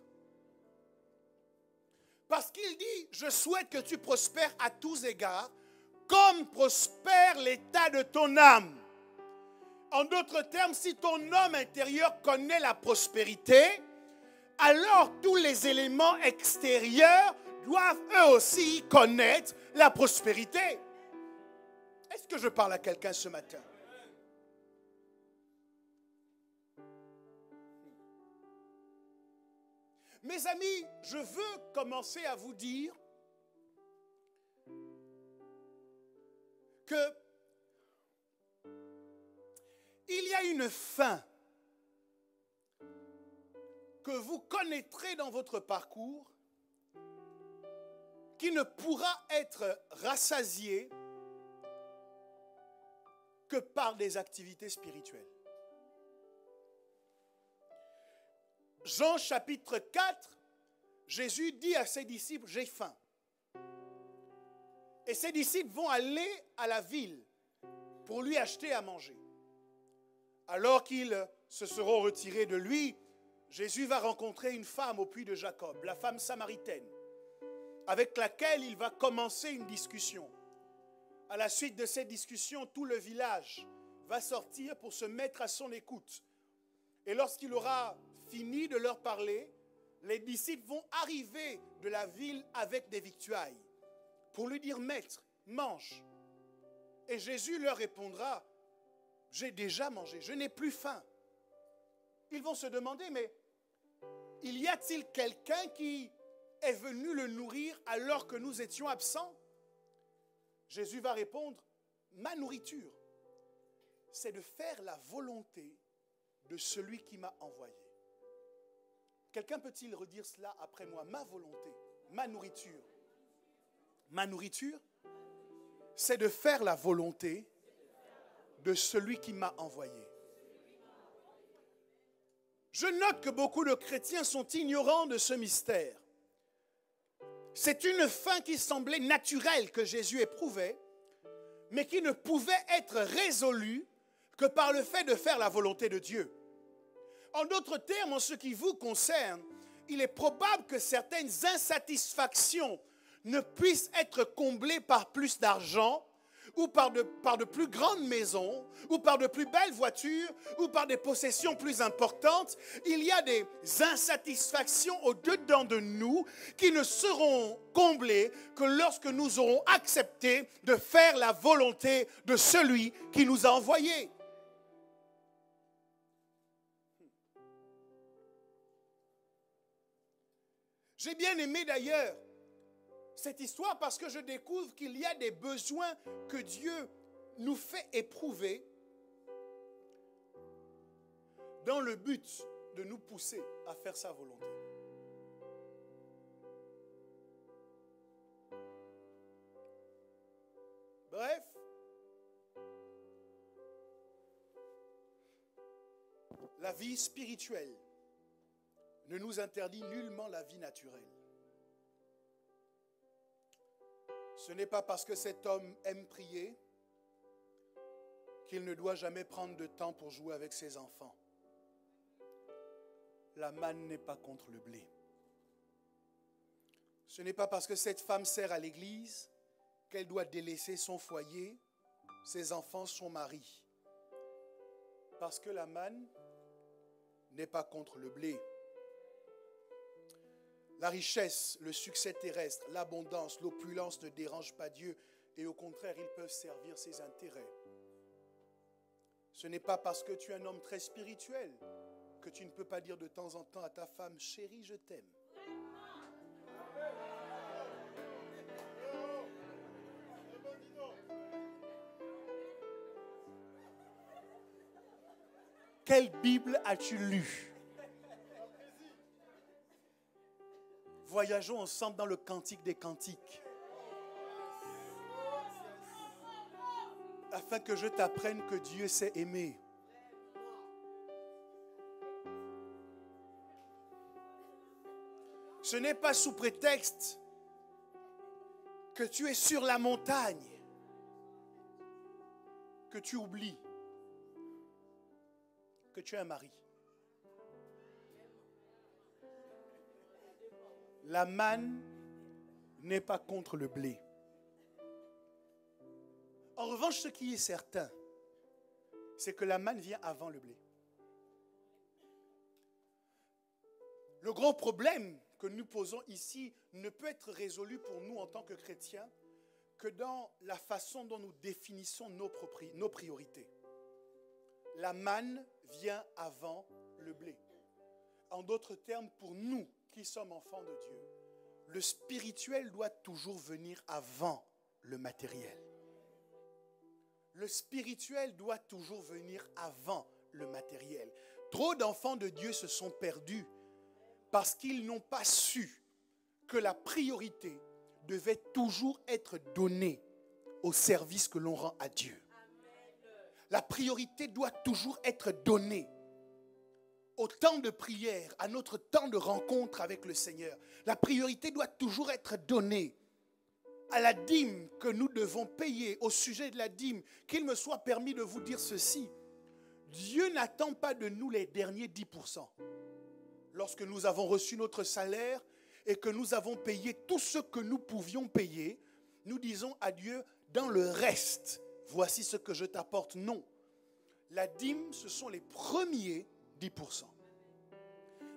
Parce qu'il dit, je souhaite que tu prospères à tous égards, comme prospère l'état de ton âme. En d'autres termes, si ton homme intérieur connaît la prospérité, alors tous les éléments extérieurs doivent eux aussi connaître la prospérité. Est-ce que je parle à quelqu'un ce matin? Mes amis, je veux commencer à vous dire que il y a une fin que vous connaîtrez dans votre parcours qui ne pourra être rassasiée que par des activités spirituelles. Jean chapitre 4, Jésus dit à ses disciples, j'ai faim. Et ses disciples vont aller à la ville pour lui acheter à manger. Alors qu'ils se seront retirés de lui, Jésus va rencontrer une femme au puits de Jacob, la femme samaritaine, avec laquelle il va commencer une discussion. À la suite de cette discussion, tout le village va sortir pour se mettre à son écoute. Et lorsqu'il aura fini de leur parler, les disciples vont arriver de la ville avec des victuailles pour lui dire, maître, mange. Et Jésus leur répondra, j'ai déjà mangé, je n'ai plus faim. Ils vont se demander, mais y a-t-il quelqu'un qui est venu le nourrir alors que nous étions absents? Jésus va répondre, ma nourriture, c'est de faire la volonté de celui qui m'a envoyé. Quelqu'un peut-il redire cela après moi? Ma volonté, ma nourriture. Ma nourriture, c'est de faire la volonté de celui qui m'a envoyé. Je note que beaucoup de chrétiens sont ignorants de ce mystère. C'est une faim qui semblait naturelle que Jésus éprouvait, mais qui ne pouvait être résolue que par le fait de faire la volonté de Dieu. En d'autres termes, en ce qui vous concerne, il est probable que certaines insatisfactions ne puissent être comblées par plus d'argent, ou par de plus grandes maisons, ou par de plus belles voitures, ou par des possessions plus importantes. Il y a des insatisfactions au-dedans de nous qui ne seront comblées que lorsque nous aurons accepté de faire la volonté de celui qui nous a envoyés. J'ai bien aimé d'ailleurs cette histoire parce que je découvre qu'il y a des besoins que Dieu nous fait éprouver dans le but de nous pousser à faire sa volonté. Bref, la vie spirituelle ne nous interdit nullement la vie naturelle. Ce n'est pas parce que cet homme aime prier qu'il ne doit jamais prendre de temps pour jouer avec ses enfants. la manne n'est pas contre le blé. Ce n'est pas parce que cette femme sert à l'église qu'elle doit délaisser son foyer, ses enfants, son mari. Parce que la manne n'est pas contre le blé. La richesse, le succès terrestre, l'abondance, l'opulence ne dérangent pas Dieu et au contraire, ils peuvent servir ses intérêts. Ce n'est pas parce que tu es un homme très spirituel que tu ne peux pas dire de temps en temps à ta femme, chérie, je t'aime. Quelle Bible as-tu lu? Voyageons ensemble dans le Cantique des Cantiques. Afin que je t'apprenne que Dieu sait aimer. Ce n'est pas sous prétexte que tu es sur la montagne que tu oublies que tu es un mari. La manne n'est pas contre le blé. En revanche, ce qui est certain, c'est que la manne vient avant le blé. Le grand problème que nous posons ici ne peut être résolu pour nous en tant que chrétiens que dans la façon dont nous définissons nos priorités. La manne vient avant le blé. En d'autres termes, pour nous qui sommes enfants de Dieu, le spirituel doit toujours venir avant le matériel. Le spirituel doit toujours venir avant le matériel. Trop d'enfants de Dieu se sont perdus parce qu'ils n'ont pas su que la priorité devait toujours être donnée au service que l'on rend à Dieu. La priorité doit toujours être donnée au temps de prière, à notre temps de rencontre avec le Seigneur. La priorité doit toujours être donnée à la dîme que nous devons payer. Au sujet de la dîme, qu'il me soit permis de vous dire ceci. Dieu n'attend pas de nous les derniers 10%. Lorsque nous avons reçu notre salaire et que nous avons payé tout ce que nous pouvions payer, nous disons à Dieu, dans le reste, voici ce que je t'apporte. Non. La dîme, ce sont les premiers 10%.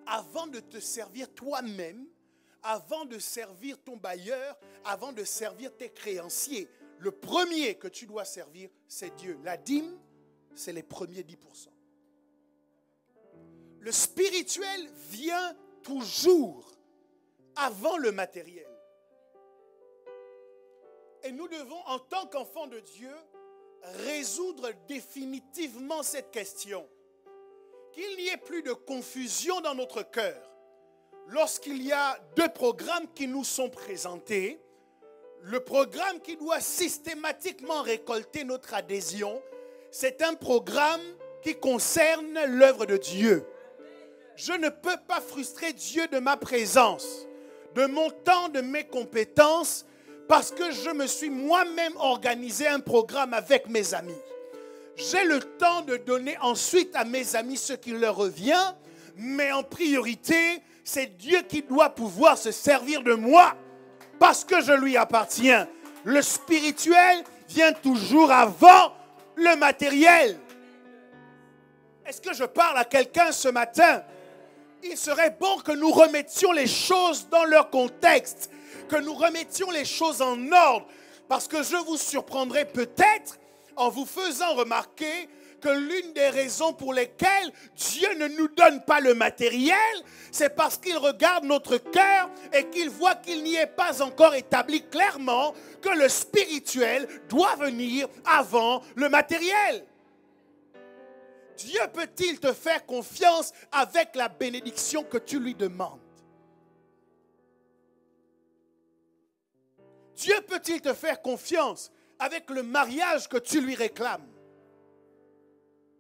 Avant de te servir toi-même, avant de servir ton bailleur, avant de servir tes créanciers, le premier que tu dois servir, c'est Dieu. La dîme, c'est les premiers 10%. Le spirituel vient toujours avant le matériel. Et nous devons, en tant qu'enfants de Dieu, résoudre définitivement cette question. Qu'il n'y ait plus de confusion dans notre cœur. Lorsqu'il y a deux programmes qui nous sont présentés, le programme qui doit systématiquement récolter notre adhésion, c'est un programme qui concerne l'œuvre de Dieu. Je ne peux pas frustrer Dieu de ma présence, de mon temps, de mes compétences, parce que je me suis moi-même organisé un programme avec mes amis. J'ai le temps de donner ensuite à mes amis ce qui leur revient, mais en priorité, c'est Dieu qui doit pouvoir se servir de moi parce que je lui appartiens. Le spirituel vient toujours avant le matériel. Est-ce que je parle à quelqu'un ce matin? Il serait bon que nous remettions les choses dans leur contexte, que nous remettions les choses en ordre, parce que je vous surprendrai peut-être en vous faisant remarquer que l'une des raisons pour lesquelles Dieu ne nous donne pas le matériel, c'est parce qu'il regarde notre cœur et qu'il voit qu'il n'y est pas encore établi clairement que le spirituel doit venir avant le matériel. Dieu peut-il te faire confiance avec la bénédiction que tu lui demandes? Dieu peut-il te faire confiance avec le mariage que tu lui réclames?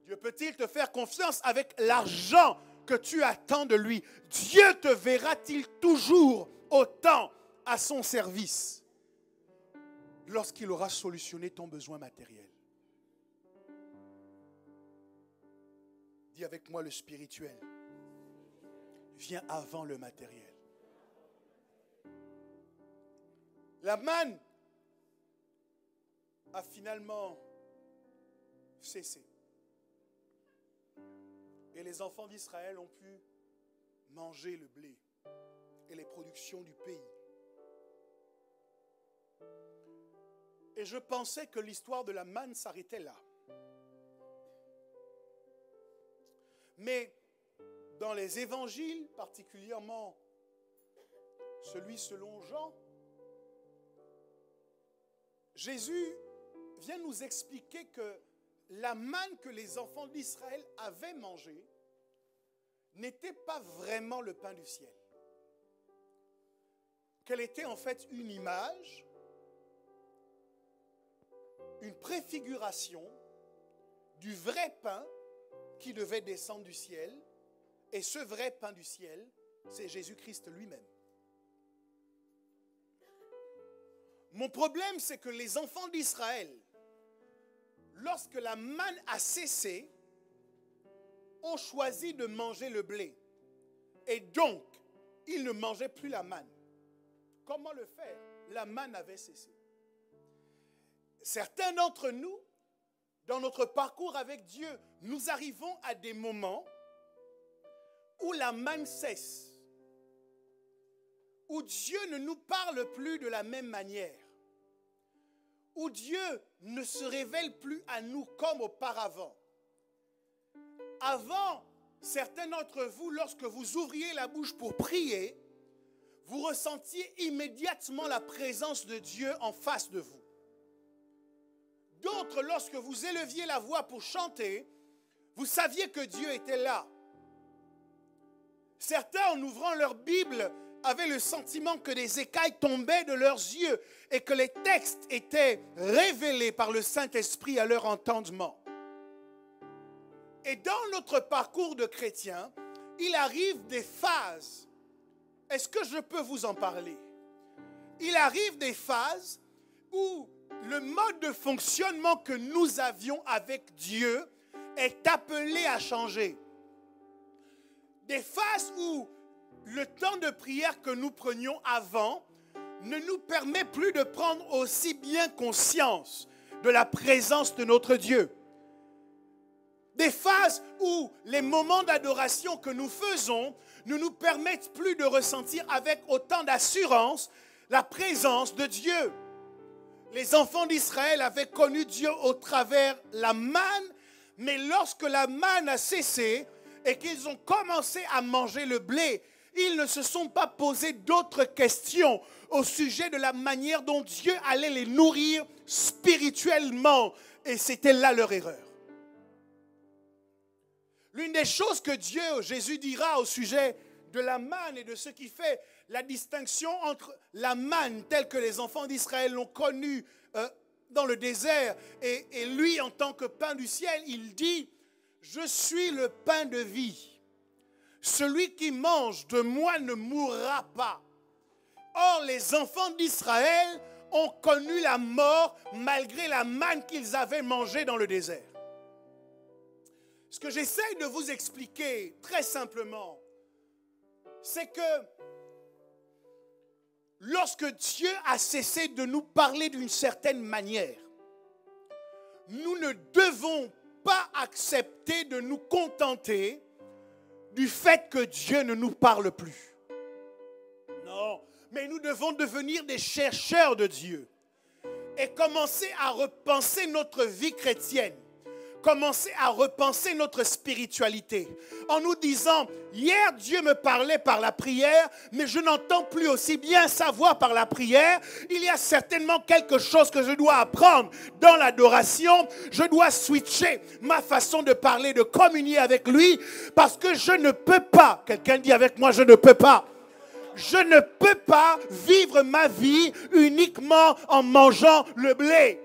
Dieu peut-il te faire confiance avec l'argent que tu attends de lui? Dieu te verra-t-il toujours autant à son service lorsqu'il aura solutionné ton besoin matériel? Dis avec moi le spirituel vient avant le matériel. La manne a finalement cessé. Et les enfants d'Israël ont pu manger le blé et les productions du pays. Et je pensais que l'histoire de la manne s'arrêtait là. Mais dans les évangiles, particulièrement celui selon Jean, Jésus vient nous expliquer que la manne que les enfants d'Israël avaient mangée n'était pas vraiment le pain du ciel. Qu'elle était en fait une image, une préfiguration du vrai pain qui devait descendre du ciel. Et ce vrai pain du ciel, c'est Jésus-Christ lui-même. Mon problème, c'est que les enfants d'Israël, lorsque la manne a cessé, ont choisi de manger le blé. Et donc, ils ne mangeaient plus la manne. Comment le faire? La manne avait cessé. Certains d'entre nous, dans notre parcours avec Dieu, nous arrivons à des moments où la manne cesse, où Dieu ne nous parle plus de la même manière, où Dieu ne se révèle plus à nous comme auparavant. Avant, certains d'entre vous, lorsque vous ouvriez la bouche pour prier, vous ressentiez immédiatement la présence de Dieu en face de vous. D'autres, lorsque vous éleviez la voix pour chanter, vous saviez que Dieu était là. Certains, en ouvrant leur Bible, avaient le sentiment que des écailles tombaient de leurs yeux et que les textes étaient révélés par le Saint-Esprit à leur entendement. Et dans notre parcours de chrétien, il arrive des phases. Est-ce que je peux vous en parler? Il arrive des phases où le mode de fonctionnement que nous avions avec Dieu est appelé à changer. Des phases où le temps de prière que nous prenions avant ne nous permet plus de prendre aussi bien conscience de la présence de notre Dieu. Des phases où les moments d'adoration que nous faisons ne nous permettent plus de ressentir avec autant d'assurance la présence de Dieu. Les enfants d'Israël avaient connu Dieu au travers la manne, mais lorsque la manne a cessé et qu'ils ont commencé à manger le blé, ils ne se sont pas posé d'autres questions au sujet de la manière dont Dieu allait les nourrir spirituellement. Et c'était là leur erreur. L'une des choses que Jésus dira au sujet de la manne et de ce qui fait la distinction entre la manne telle que les enfants d'Israël l'ont connue dans le désert et lui en tant que pain du ciel, il dit « Je suis le pain de vie. Celui qui mange de moi ne mourra pas. » Or, les enfants d'Israël ont connu la mort malgré la manne qu'ils avaient mangée dans le désert. Ce que j'essaie de vous expliquer très simplement, c'est que lorsque Dieu a cessé de nous parler d'une certaine manière, nous ne devons pas accepter de nous contenter du fait que Dieu ne nous parle plus. Non, mais nous devons devenir des chercheurs de Dieu et commencer à repenser notre vie chrétienne. Commencer à repenser notre spiritualité en nous disant, hier Dieu me parlait par la prière, mais je n'entends plus aussi bien sa voix par la prière. Il y a certainement quelque chose que je dois apprendre dans l'adoration. Je dois switcher ma façon de parler, de communier avec lui, parce que je ne peux pas, quelqu'un dit avec moi, je ne peux pas. Je ne peux pas vivre ma vie uniquement en mangeant le blé.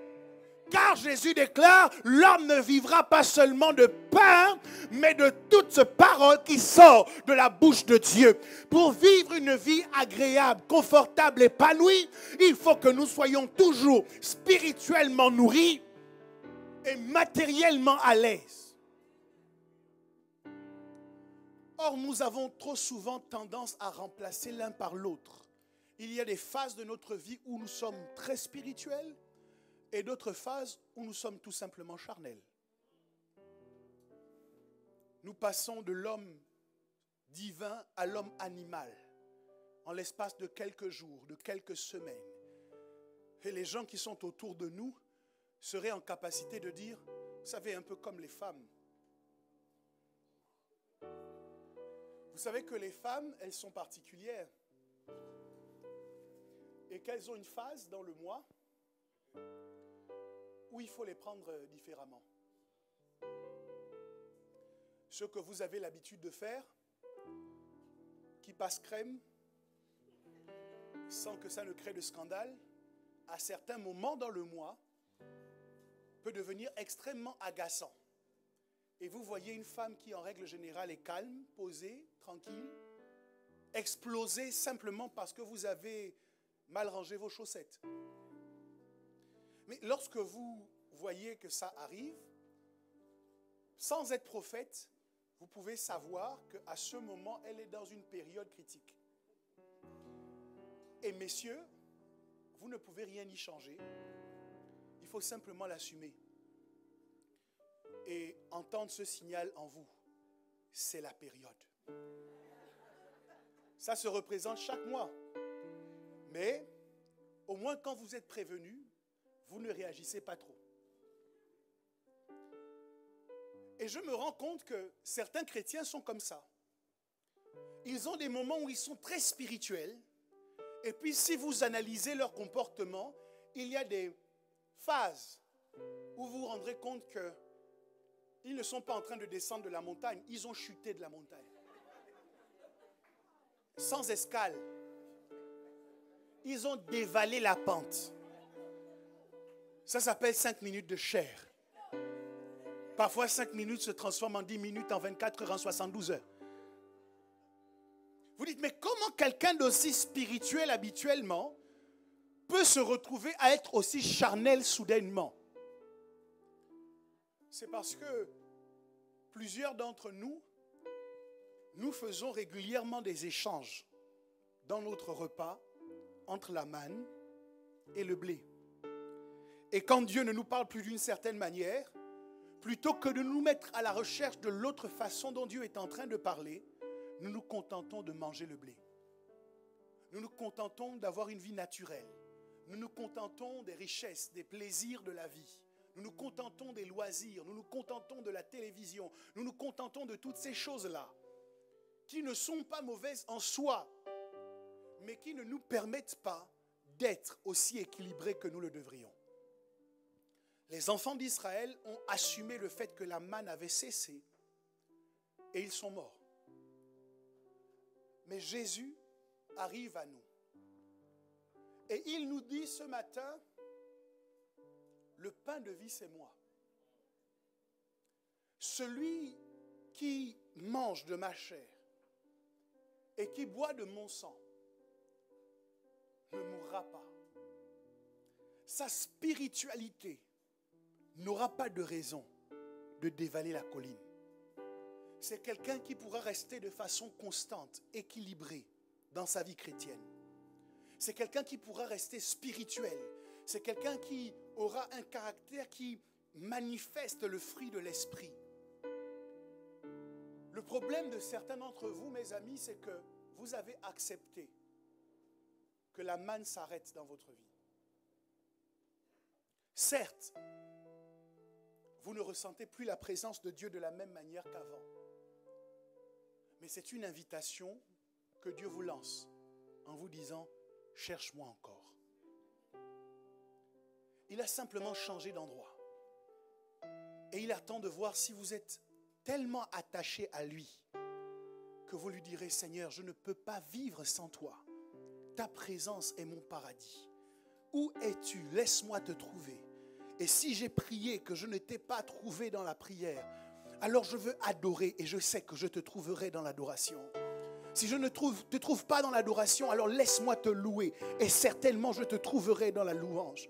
Car Jésus déclare, l'homme ne vivra pas seulement de pain, mais de toute parole qui sort de la bouche de Dieu. Pour vivre une vie agréable, confortable, épanouie, il faut que nous soyons toujours spirituellement nourris et matériellement à l'aise. Or, nous avons trop souvent tendance à remplacer l'un par l'autre. Il y a des phases de notre vie où nous sommes très spirituels et d'autres phases où nous sommes tout simplement charnels. Nous passons de l'homme divin à l'homme animal en l'espace de quelques jours, de quelques semaines. Et les gens qui sont autour de nous seraient en capacité de dire, vous savez, un peu comme les femmes. Vous savez que les femmes, elles sont particulières et qu'elles ont une phase dans le mois où il faut les prendre différemment. Ce que vous avez l'habitude de faire, qui passe crème, sans que ça ne crée de scandale, à certains moments dans le mois, peut devenir extrêmement agaçant. Et vous voyez une femme qui, en règle générale, est calme, posée, tranquille, explosée simplement parce que vous avez mal rangé vos chaussettes. Mais lorsque vous voyez que ça arrive, sans être prophète, vous pouvez savoir qu'à ce moment, elle est dans une période critique. Et messieurs, vous ne pouvez rien y changer. Il faut simplement l'assumer. Et entendre ce signal en vous, c'est la période. Ça se représente chaque mois. Mais, au moins quand vous êtes prévenus, vous ne réagissez pas trop. Et je me rends compte que certains chrétiens sont comme ça. Ils ont des moments où ils sont très spirituels. Et puis si vous analysez leur comportement, il y a des phases où vous vous rendrez compte qu'ils ne sont pas en train de descendre de la montagne. Ils ont chuté de la montagne. Sans escale. Ils ont dévalé la pente. Ça s'appelle 5 minutes de chair. Parfois 5 minutes se transforment en 10 minutes, en 24 heures, en 72 heures. Vous dites, mais comment quelqu'un d'aussi spirituel habituellement peut se retrouver à être aussi charnel soudainement? C'est parce que plusieurs d'entre nous, nous faisons régulièrement des échanges dans notre repas entre la manne et le blé. Et quand Dieu ne nous parle plus d'une certaine manière, plutôt que de nous mettre à la recherche de l'autre façon dont Dieu est en train de parler, nous nous contentons de manger le blé. Nous nous contentons d'avoir une vie naturelle. Nous nous contentons des richesses, des plaisirs de la vie. Nous nous contentons des loisirs. Nous nous contentons de la télévision. Nous nous contentons de toutes ces choses-là qui ne sont pas mauvaises en soi, mais qui ne nous permettent pas d'être aussi équilibrés que nous le devrions. Les enfants d'Israël ont assumé le fait que la manne avait cessé et ils sont morts. Mais Jésus arrive à nous. Et il nous dit ce matin, le pain de vie, c'est moi. Celui qui mange de ma chair et qui boit de mon sang ne mourra pas. Sa spiritualité n'aura pas de raison de dévaler la colline. C'est quelqu'un qui pourra rester de façon constante, équilibrée dans sa vie chrétienne. C'est quelqu'un qui pourra rester spirituel. C'est quelqu'un qui aura un caractère qui manifeste le fruit de l'esprit. Le problème de certains d'entre vous, mes amis, c'est que vous avez accepté que la manne s'arrête dans votre vie. Certes, vous ne ressentez plus la présence de Dieu de la même manière qu'avant. Mais c'est une invitation que Dieu vous lance en vous disant « Cherche-moi encore ». Il a simplement changé d'endroit. Et il attend de voir si vous êtes tellement attaché à lui que vous lui direz « Seigneur, je ne peux pas vivre sans toi. Ta présence est mon paradis. Où es-tu? Laisse-moi te trouver. Et si j'ai prié que je ne t'ai pas trouvé dans la prière, alors je veux adorer et je sais que je te trouverai dans l'adoration. Si je ne te trouve pas dans l'adoration, alors laisse-moi te louer et certainement je te trouverai dans la louange. »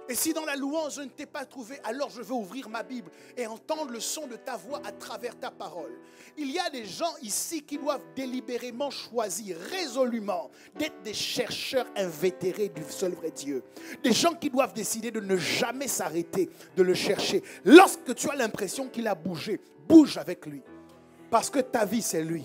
Et si dans la louange je ne t'ai pas trouvé, alors je veux ouvrir ma Bible et entendre le son de ta voix à travers ta parole. Il y a des gens ici qui doivent délibérément choisir, résolument, d'être des chercheurs invétérés du seul vrai Dieu. Des gens qui doivent décider de ne jamais s'arrêter de le chercher. Lorsque tu as l'impression qu'il a bougé, bouge avec lui. Parce que ta vie, c'est lui.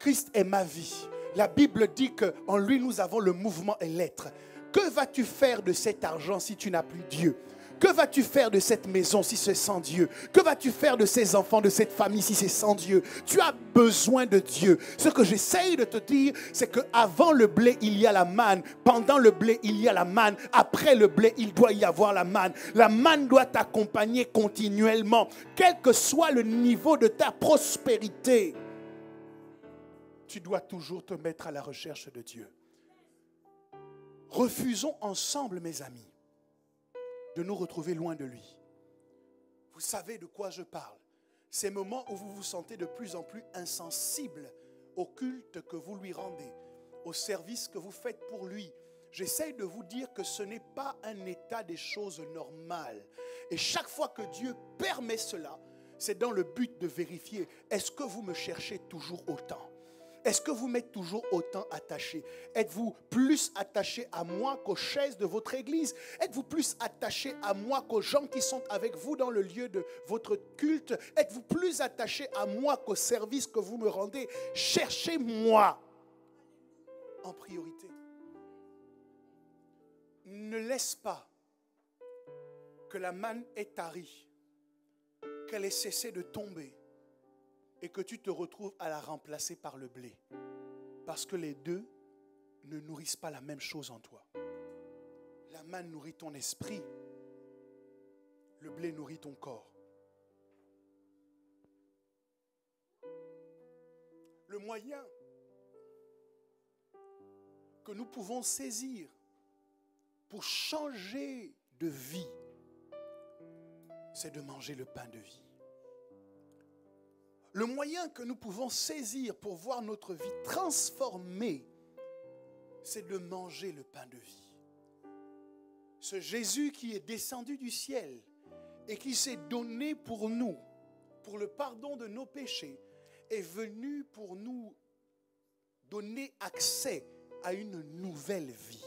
Christ est ma vie. La Bible dit qu'en lui, nous avons le mouvement et l'être. Que vas-tu faire de cet argent si tu n'as plus Dieu? Que vas-tu faire de cette maison si c'est sans Dieu? Que vas-tu faire de ces enfants, de cette famille si c'est sans Dieu? Tu as besoin de Dieu. Ce que j'essaye de te dire, c'est qu'avant le blé, il y a la manne. Pendant le blé, il y a la manne. Après le blé, il doit y avoir la manne. La manne doit t'accompagner continuellement, quel que soit le niveau de ta prospérité. Tu dois toujours te mettre à la recherche de Dieu. Refusons ensemble, mes amis, de nous retrouver loin de lui. Vous savez de quoi je parle. Ces moments où vous vous sentez de plus en plus insensible au culte que vous lui rendez, au service que vous faites pour lui. J'essaie de vous dire que ce n'est pas un état des choses normales. Et chaque fois que Dieu permet cela, c'est dans le but de vérifier, est-ce que vous me cherchez toujours autant? Est-ce que vous m'êtes toujours autant attaché? Êtes-vous plus attaché à moi qu'aux chaises de votre église? Êtes-vous plus attaché à moi qu'aux gens qui sont avec vous dans le lieu de votre culte? Êtes-vous plus attaché à moi qu'au service que vous me rendez? Cherchez-moi en priorité. Ne laisse pas que la manne ait tari, qu'elle ait cessé de tomber, et que tu te retrouves à la remplacer par le blé. Parce que les deux ne nourrissent pas la même chose en toi. La manne nourrit ton esprit. Le blé nourrit ton corps. Le moyen que nous pouvons saisir pour changer de vie, c'est de manger le pain de vie. Le moyen que nous pouvons saisir pour voir notre vie transformée, c'est de manger le pain de vie. Ce Jésus qui est descendu du ciel et qui s'est donné pour nous, pour le pardon de nos péchés, est venu pour nous donner accès à une nouvelle vie.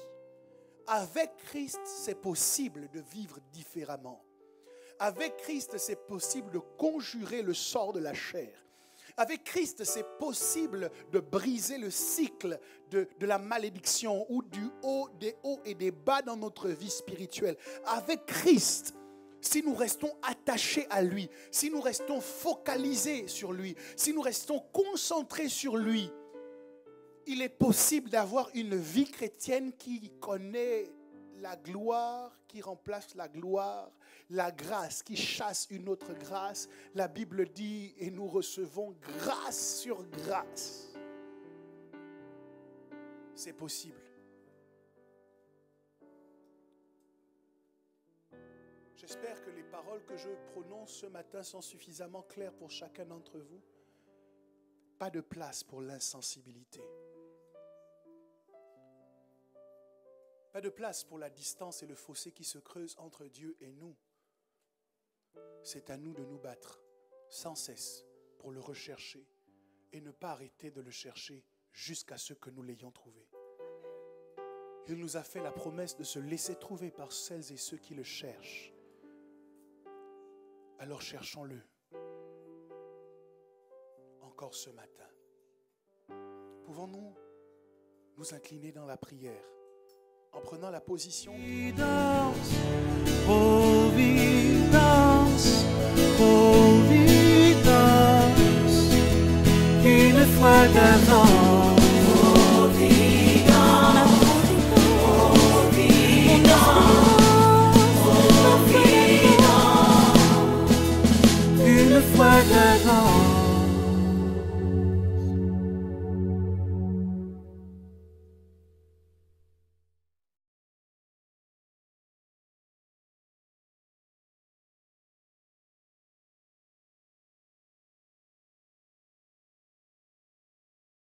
Avec Christ, c'est possible de vivre différemment. Avec Christ, c'est possible de conjurer le sort de la chair. Avec Christ, c'est possible de briser le cycle de la malédiction ou des hauts et des bas dans notre vie spirituelle. Avec Christ, si nous restons attachés à lui, si nous restons focalisés sur lui, si nous restons concentrés sur lui, il est possible d'avoir une vie chrétienne qui connaît la gloire qui remplace la gloire, la grâce qui chasse une autre grâce. La Bible dit, et nous recevons grâce sur grâce. C'est possible. J'espère que les paroles que je prononce ce matin sont suffisamment claires pour chacun d'entre vous. Pas de place pour l'insensibilité. Pas de place pour la distance et le fossé qui se creuse entre Dieu et nous. C'est à nous de nous battre sans cesse pour le rechercher et ne pas arrêter de le chercher jusqu'à ce que nous l'ayons trouvé. Il nous a fait la promesse de se laisser trouver par celles et ceux qui le cherchent. Alors cherchons-le encore ce matin. Pouvons-nous nous incliner dans la prière en prenant la position? Providence, une fois d'avant.